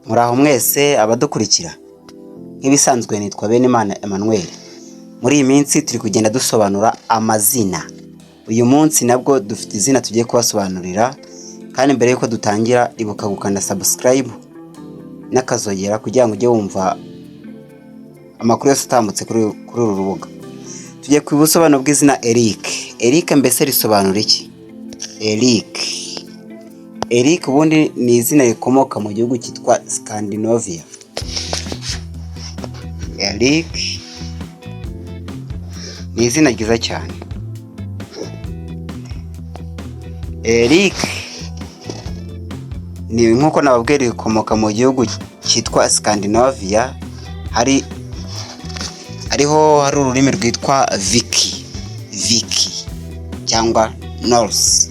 Muraho mwese abadukurikira. Nk'ibisanzwe nitwa Benimana Emmanuel. Muri iyi minsi turi kugenda dusobanura amazina. Uyu munsi nabwo dufite izina tugiye kubasobanurira, kandi mbere yuko dutangira ibuka gukanda subscribe n'akazogera kugira ngo ujye wumva amakuru yose atambutse kuri uru rubuga. Tugiye ku busobanuro bw'izina Eric. Eric mbese risobanura iki? Eric ubundi ni izina rikomoka mu gihugu cyitwa Scandinavia. Eric ni izina ryiza cyane. Eric ni nkuko nababwira rikomoka mu gihugu cyitwa Scandinavia, hari ururimi rwitwa Viki cyangwa Norse.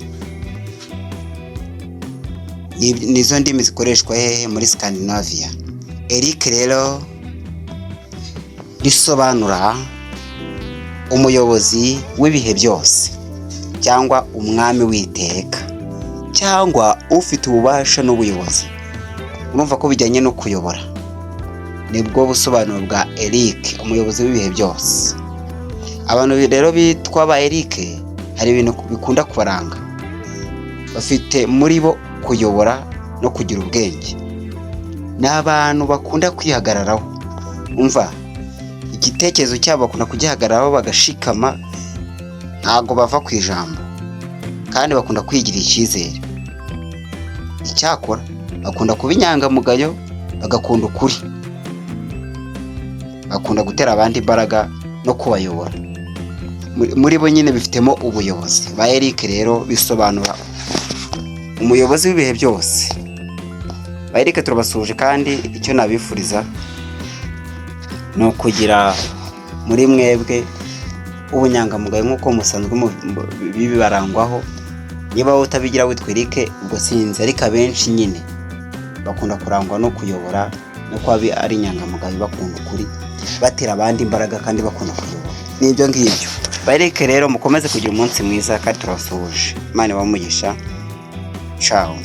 Nizo ndimi zikoreshwa hehe muri Scandinavia. Eric rero risobanura umuyobozi w'ibihe byose, cyangwa umwami w'iteka, cyangwa ufite ububasha n'ubuyobozi. Urumva ko bijyanye no kuyobora. Nibwo busobanuro bwa Eric, umuyobozi w'ibihe byose. Abantu rero bitwa ba Eric hari ibintu bikunda kubaranga. Bafite muri bo kuyobora no kugira ubwenge. Ni abantu bakunda kwihagararaho. Umva, igitekerezo cyabo bakunda kugihagararaho bagashikama, ntago bava ku ijambo, kandi bakunda kwigirira icyizere. Icyakora bakunda kuba inyangamugayo, bagakunda ukuri, bakunda gutera abandi imbaraga no kubayobora. Muri bo nyine bifitemo ubuyobozi. Ba Eric rero bisobanura umuyobozi w'ibihe byose. Ba Eric turabasuje, kandi icyo nabifuriza ni ukugira muri mwebwe ubunyangamugayo nk'uko musanzwe bibarangwaho. Niba utabigira witwa Eric ubwo sinzi, ariko abenshi nyine bakunda kurangwa no kuyobora no kuba ari inyangamugayo, bakunda ukuri, batera abandi imbaraga, kandi bakunda kuyobora. Nibyo ngibyo. Ba Eric rero mukomeze kugira umunsi mwiza, kandi turabasuje. Imana ibahe umugisha. Ciao.